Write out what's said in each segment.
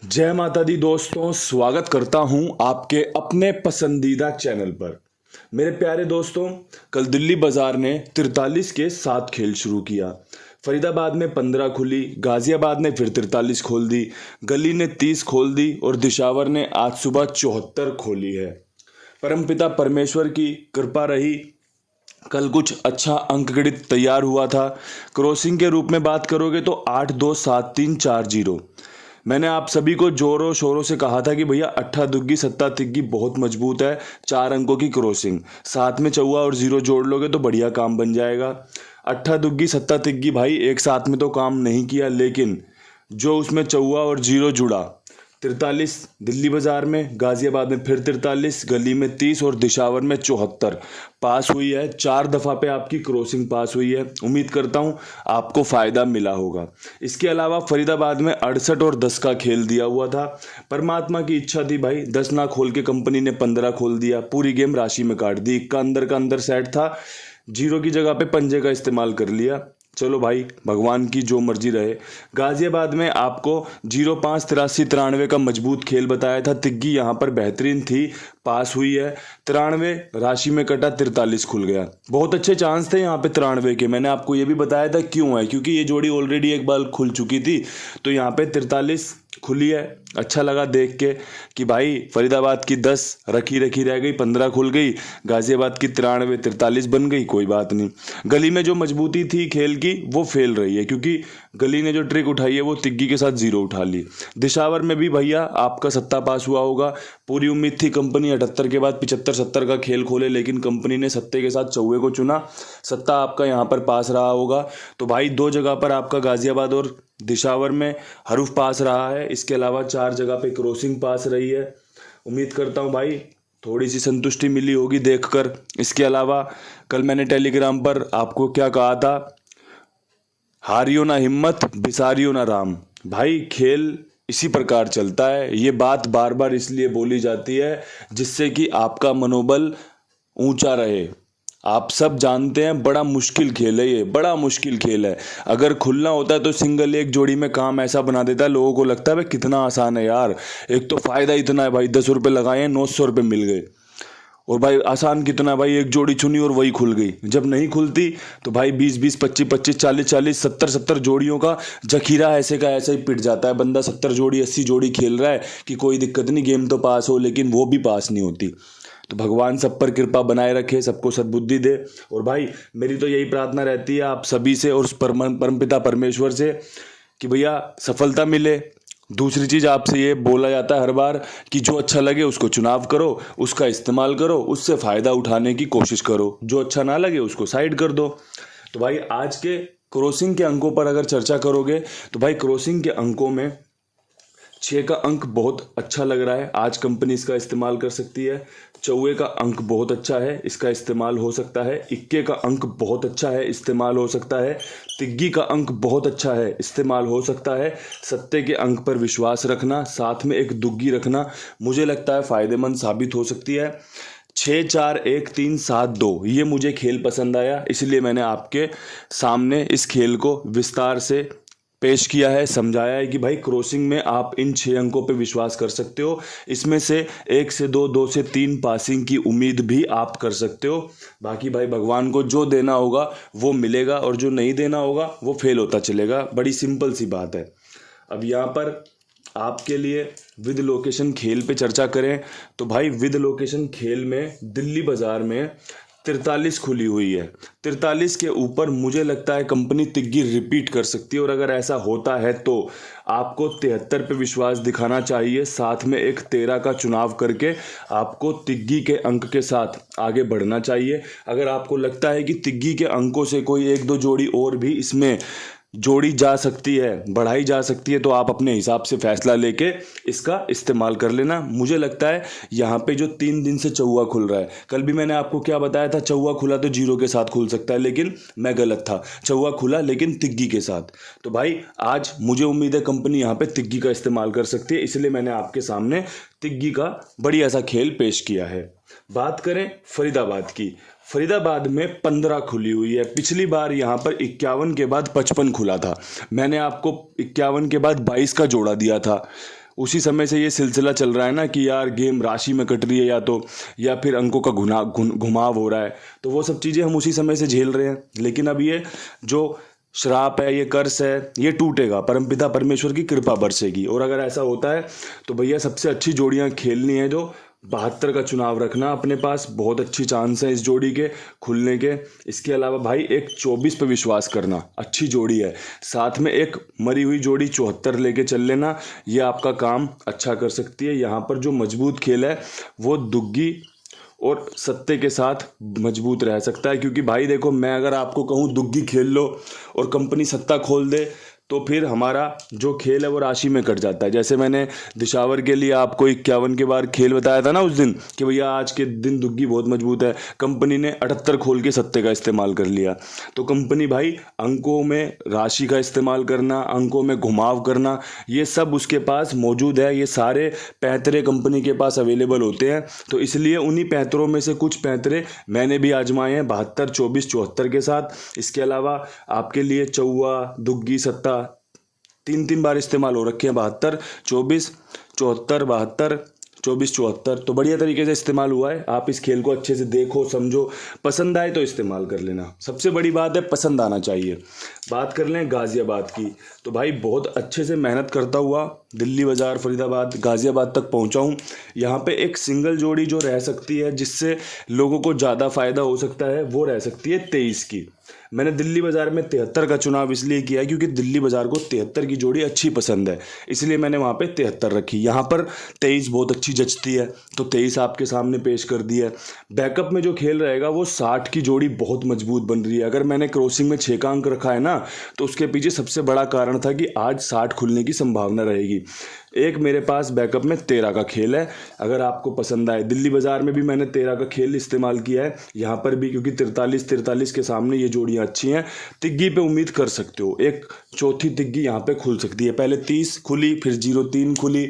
जय माता दी दोस्तों, स्वागत करता हूं आपके अपने पसंदीदा चैनल पर। मेरे प्यारे दोस्तों, कल दिल्ली बाजार ने 43 के साथ खेल शुरू किया। फरीदाबाद में 15 खुली, गाजियाबाद ने फिर 43 खोल दी, गली ने 30 खोल दी और दिशावर ने आज सुबह 74 खोली है। परमपिता परमेश्वर की कृपा रही, कल कुछ अच्छा अंकगणित तैयार हुआ था। क्रॉसिंग के रूप में बात करोगे तो 8 2 7 3 4 0। मैंने आप सभी को जोरों शोरों से कहा था कि भैया अट्ठा दुग्गी सत्ता तिग्गी बहुत मजबूत है, 4 अंकों की क्रॉसिंग, साथ में चौवा और जीरो जोड़ लोगे तो बढ़िया काम बन जाएगा। अट्ठा दुग्गी सत्ता तिग्गी भाई एक साथ में तो काम नहीं किया, लेकिन जो उसमें चौवा और जीरो जुड़ा, 43 दिल्ली बाजार में, गाजियाबाद में फिर 43, गली में 30 और दिशावर में 74 पास हुई है। 4 दफ़ा पे आपकी क्रॉसिंग पास हुई है। उम्मीद करता हूँ आपको फ़ायदा मिला होगा। इसके अलावा फरीदाबाद में 68 और 10 का खेल दिया हुआ था। परमात्मा की इच्छा थी भाई, 10 ना खोल के कंपनी ने 15 खोल दिया, पूरी गेम राशि में काट दी। इक्का अंदर का अंदर सेट था, जीरो की जगह पे पंजे का इस्तेमाल कर लिया। चलो भाई, भगवान की जो मर्जी रहे। गाजियाबाद में आपको 05 83 93 का मजबूत खेल बताया था। तिग्गी यहाँ पर बेहतरीन थी, पास हुई है। 93 राशि में कटा, 43 खुल गया। बहुत अच्छे चांस थे यहाँ पे 93 के। मैंने आपको ये भी बताया था क्यों है, क्योंकि ये जोड़ी ऑलरेडी एक बार खुल चुकी थी, तो यहाँ पे 43 खुली है। अच्छा लगा देख के कि भाई फरीदाबाद की 10 रखी रखी रह गई, 15 खुल गई, गाजियाबाद की 93 43 बन गई, कोई बात नहीं। गली में जो मजबूती थी खेल की वो फेल रही है, क्योंकि गली ने जो ट्रिक उठाई है वो तिग्गी के साथ जीरो उठा ली। दिशावर में भी भैया आपका सत्ता पास हुआ होगा। पूरी उम्मीद थी कंपनी 78 के बाद 75 70 का खेल खोले, लेकिन कंपनी ने सत्ते के साथ चौवे को चुना। सत्ता आपका यहाँ पर पास रहा होगा। तो भाई 2 जगह पर आपका गाजियाबाद और दिशावर में हरूफ पास रहा है। इसके अलावा 4 जगह पे क्रॉसिंग पास रही है। उम्मीद करता हूँ भाई थोड़ी सी संतुष्टि मिली होगी देखकर। इसके अलावा कल मैंने टेलीग्राम पर आपको क्या कहा था, हारियो ना हिम्मत, बिसारियो ना राम। भाई खेल इसी प्रकार चलता है। ये बात बार बार इसलिए बोली जाती है जिससे कि आपका मनोबल ऊंचा रहे। आप सब जानते हैं बड़ा मुश्किल खेल है, ये बड़ा मुश्किल खेल है। अगर खुलना होता है तो सिंगल एक जोड़ी में काम ऐसा बना देता है, लोगों को लगता है भाई कितना आसान है यार। एक तो फायदा इतना है भाई, 10 रुपये लगाए हैं 900 रुपये मिल गए। और भाई आसान कितना है भाई, एक जोड़ी चुनी और वही खुल गई। जब नहीं खुलती तो भाई 20 25 25 40 40 70 70 जोड़ियों का जखीरा ऐसे का ऐसा ही पिट जाता है। बंदा 70 जोड़ी 80 जोड़ी खेल रहा है कि कोई दिक्कत नहीं, गेम तो पास हो, लेकिन वो भी पास नहीं होती। तो भगवान सब पर कृपा बनाए रखे, सबको सद्बुद्धि दे। और भाई मेरी तो यही प्रार्थना रहती है आप सभी से और उस परमपिता परमेश्वर से कि भैया सफलता मिले। दूसरी चीज़ आपसे ये बोला जाता है हर बार कि जो अच्छा लगे उसको चुनाव करो, उसका इस्तेमाल करो, उससे फ़ायदा उठाने की कोशिश करो। जो अच्छा ना लगे उसको साइड कर दो। तो भाई आज के क्रॉसिंग के अंकों पर अगर चर्चा करोगे तो भाई क्रॉसिंग के अंकों में 6 का अंक बहुत अच्छा लग रहा है, आज कंपनी इसका इस्तेमाल कर सकती है। चौवे का अंक बहुत अच्छा है, इसका इस्तेमाल हो सकता है। इक्के का अंक बहुत अच्छा है, इस्तेमाल हो सकता है। तिग्गी का अंक बहुत अच्छा है, इस्तेमाल हो सकता है। सत्ते के अंक पर विश्वास रखना, साथ में एक दुग्गी रखना, मुझे लगता है फ़ायदेमंद साबित हो सकती है। 6 4 1 3 7 2 ये मुझे खेल पसंद आया, इसलिए मैंने आपके सामने इस खेल को विस्तार से पेश किया है, समझाया है कि भाई क्रॉसिंग में आप इन 6 अंकों पे विश्वास कर सकते हो। इसमें से 1 से 2 2 से 3 पासिंग की उम्मीद भी आप कर सकते हो। बाकी भाई भगवान को जो देना होगा वो मिलेगा और जो नहीं देना होगा वो फेल होता चलेगा। बड़ी सिंपल सी बात है। अब यहाँ पर आपके लिए विद लोकेशन खेल पे चर्चा करें तो भाई विद लोकेशन खेल में दिल्ली बाजार में 43 खुली हुई है। 43 के ऊपर मुझे लगता है कंपनी तिग्गी रिपीट कर सकती है, और अगर ऐसा होता है तो आपको 73 पे विश्वास दिखाना चाहिए। साथ में एक 13 का चुनाव करके आपको तिग्गी के अंक के साथ आगे बढ़ना चाहिए। अगर आपको लगता है कि तिग्गी के अंकों से कोई 1 2 जोड़ी और भी इसमें जोड़ी जा सकती है, बढ़ाई जा सकती है, तो आप अपने हिसाब से फैसला लेके इसका इस्तेमाल कर लेना। मुझे लगता है यहाँ पे जो 3 दिन से चौवा खुल रहा है, कल भी मैंने आपको क्या बताया था, चौवा खुला तो जीरो के साथ खुल सकता है, लेकिन मैं गलत था। चौवा खुला लेकिन तिग्गी के साथ। तो भाई आज मुझे उम्मीद है कंपनी यहाँ पे तिग्गी का इस्तेमाल कर सकती है, इसलिए मैंने आपके सामने तिग्गी का बढ़िया सा खेल पेश किया है। बात करें फरीदाबाद की, फरीदाबाद में 15 खुली हुई है। पिछली बार यहाँ पर 51 के बाद 55 खुला था। मैंने आपको 51 के बाद 22 का जोड़ा दिया था। उसी समय से ये सिलसिला चल रहा है ना कि यार गेम राशि में कट रही है या फिर अंकों का घुमाव हो रहा है, तो वो सब चीज़ें हम उसी समय से झेल रहे हैं। लेकिन अब ये जो श्राप है, ये कर्स है, ये टूटेगा, परमपिता परमेश्वर की कृपा बरसेगी। और अगर ऐसा होता है तो भैया सबसे अच्छी जोड़ियां खेलनी है, जो 72 का चुनाव रखना अपने पास, बहुत अच्छी चांस है इस जोड़ी के खुलने के। इसके अलावा भाई एक 24 पे विश्वास करना, अच्छी जोड़ी है। साथ में एक मरी हुई जोड़ी 74 लेके चल लेना, ये आपका काम अच्छा कर सकती है। यहाँ पर जो मजबूत खेल है वो दुग्गी और सत्ते के साथ मजबूत रह सकता है। क्योंकि भाई देखो, मैं अगर आपको कहूँ दुग्गी खेल लो और कंपनी सत्ता खोल दे, तो फिर हमारा जो खेल है वो राशि में कट जाता है। जैसे मैंने दिशावर के लिए आपको 51 के बार खेल बताया था ना उस दिन, कि भैया आज के दिन दुग्गी बहुत मजबूत है, कंपनी ने 78 खोल के सत्ते का इस्तेमाल कर लिया। तो कंपनी भाई अंकों में राशि का इस्तेमाल करना, अंकों में घुमाव करना, ये सब उसके पास मौजूद है। ये सारे पैंतरे कंपनी के पास अवेलेबल होते हैं। तो इसलिए उन्हीं पैंतरों में से कुछ पैंतरे मैंने भी आजमाए हैं 72, 24, 74 के साथ। इसके अलावा आपके लिए चौवा, दुग्गी, सत्ता 3 बार इस्तेमाल हो रखे हैं, 72, 24, 74, 72, 24, 74। तो बढ़िया तरीके से इस्तेमाल हुआ है। आप इस खेल को अच्छे से देखो, समझो, पसंद आए तो इस्तेमाल कर लेना। सबसे बड़ी बात है पसंद आना चाहिए। बात कर लें गाज़ियाबाद की, तो भाई बहुत अच्छे से मेहनत करता हुआ दिल्ली बाज़ार, फरीदाबाद, गाज़ियाबाद तक पहुंचा हूं। यहाँ पे एक सिंगल जोड़ी जो रह सकती है, जिससे लोगों को ज़्यादा फ़ायदा हो सकता है, वो रह सकती है 23 की। मैंने दिल्ली बाज़ार में 73 का चुनाव इसलिए किया क्योंकि दिल्ली बाज़ार को 73 की जोड़ी अच्छी पसंद है, इसलिए मैंने वहाँ पे 73 रखी। यहाँ पर 23 बहुत अच्छी जचती है, तो 23 आपके सामने पेश कर दी है। बैकअप में जो खेल रहेगा वो 60 की जोड़ी बहुत मजबूत बन रही है। अगर मैंने क्रॉसिंग में 6 का अंक रखा है ना, तो उसके पीछे सबसे बड़ा कारण था कि आज 60 खुलने की संभावना रहेगी। एक मेरे पास बैकअप में 13 का खेल है, अगर आपको पसंद आए। दिल्ली बाज़ार में भी मैंने 13 का खेल इस्तेमाल किया है, यहाँ पर भी, क्योंकि 43 के सामने ये जोड़ियाँ अच्छी हैं। तिग्गी पे उम्मीद कर सकते हो, एक चौथी तिग्गी यहाँ पे खुल सकती है। पहले 30 खुली, फिर 03 खुली,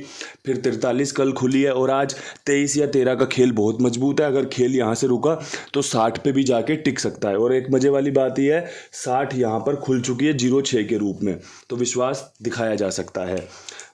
फिर 43 कल खुली है, और आज 23 या 13 का खेल बहुत मजबूत है। अगर खेल यहाँ से रुका तो 60 पे भी जाके टिक सकता है। और एक मज़े वाली बात यह है, 60 यहाँ पर खुल चुकी है 06 के रूप में, तो विश्वास दिखाया जा सकता है।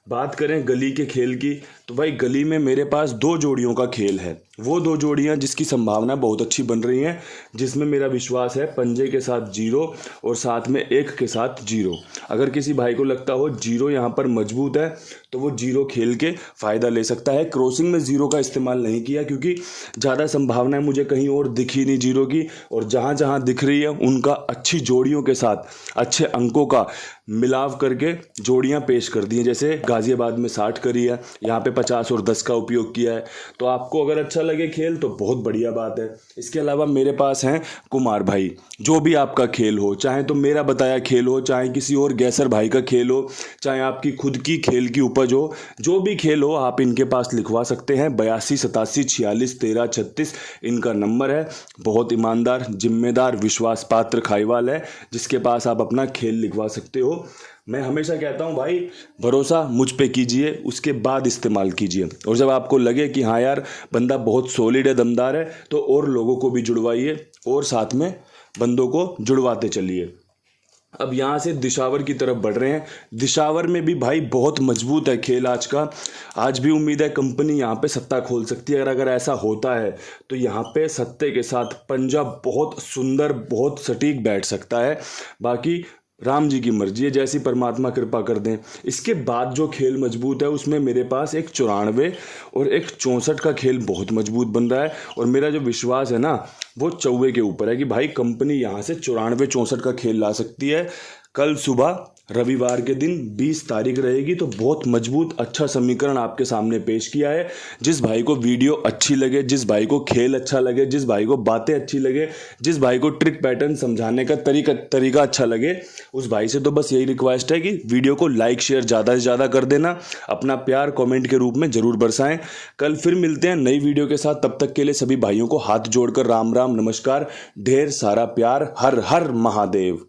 बात करें गली के खेल की, तो भाई गली में मेरे पास 2 जोड़ियों का खेल है। वो 2 जोड़ियां जिसकी संभावना बहुत अच्छी बन रही हैं, जिसमें मेरा विश्वास है पंजे के साथ 0 और साथ में 1 के साथ 0। अगर किसी भाई को लगता हो 0 यहाँ पर मजबूत है, तो वो 0 खेल के फ़ायदा ले सकता है। क्रॉसिंग में 0 का इस्तेमाल नहीं किया क्योंकि ज़्यादा संभावना है मुझे कहीं और दिखी नहीं 0 की, और जहाँ जहाँ दिख रही है उनका अच्छी जोड़ियों के साथ अच्छे अंकों का मिलाव करके जोड़ियां पेश कर दी हैं। जैसे गाज़ियाबाद में 60 करी है, यहाँ पे 50 और 10 का उपयोग किया है। तो आपको अगर अच्छा लगे खेल तो बहुत बढ़िया बात है। इसके अलावा मेरे पास हैं कुमार भाई, जो भी आपका खेल हो, चाहे तो मेरा बताया खेल हो, चाहे किसी और गैसर भाई का खेल हो, चाहे आपकी खुद की खेल की उपज हो, जो भी खेल हो आप इनके पास लिखवा सकते हैं। 82 87 46 13 36 इनका नंबर है। बहुत ईमानदार, जिम्मेदार, विश्वास पात्र खाईवाल है, जिसके पास आप अपना खेल लिखवा सकते हो। मैं हमेशा कहता हूँ भाई, भरोसा मुझ पे कीजिए, उसके बाद इस्तेमाल कीजिए। और जब आपको लगे कि हाँ यार बंदा बहुत सॉलिड है, दमदार है, तो और लोगों को भी जुड़वाइए और साथ में बंदों को जुड़वाते चलिए। अब यहाँ से दिशावर की तरफ बढ़ रहे हैं। दिशावर में भी भाई बहुत मजबूत है खेल आज का। आज भी उम्मीद है कंपनी यहाँ पे सत्ता खोल सकती है। अगर ऐसा होता है तो यहाँ पे सत्ते के साथ पंजा बहुत सुंदर, बहुत सटीक बैठ सकता है। बाकी राम जी की मर्जी है, जैसी परमात्मा कृपा कर दें। इसके बाद जो खेल मजबूत है उसमें मेरे पास एक 94 और एक 64 का खेल बहुत मजबूत बन रहा है। और मेरा जो विश्वास है ना, वो चौवे के ऊपर है कि भाई कंपनी यहाँ से 94 64 का खेल ला सकती है। कल सुबह रविवार के दिन 20 तारीख रहेगी, तो बहुत मजबूत अच्छा समीकरण आपके सामने पेश किया है। जिस भाई को वीडियो अच्छी लगे, जिस भाई को खेल अच्छा लगे, जिस भाई को बातें अच्छी लगे, जिस भाई को ट्रिक पैटर्न समझाने का तरीका अच्छा लगे, उस भाई से तो बस यही रिक्वेस्ट है कि वीडियो को लाइक शेयर ज़्यादा से ज़्यादा कर देना। अपना प्यार कमेंट के रूप में ज़रूर बरसाएं। कल फिर मिलते हैं नई वीडियो के साथ। तब तक के लिए सभी भाइयों को हाथ जोड़कर राम राम नमस्कार। ढेर सारा प्यार। हर हर महादेव।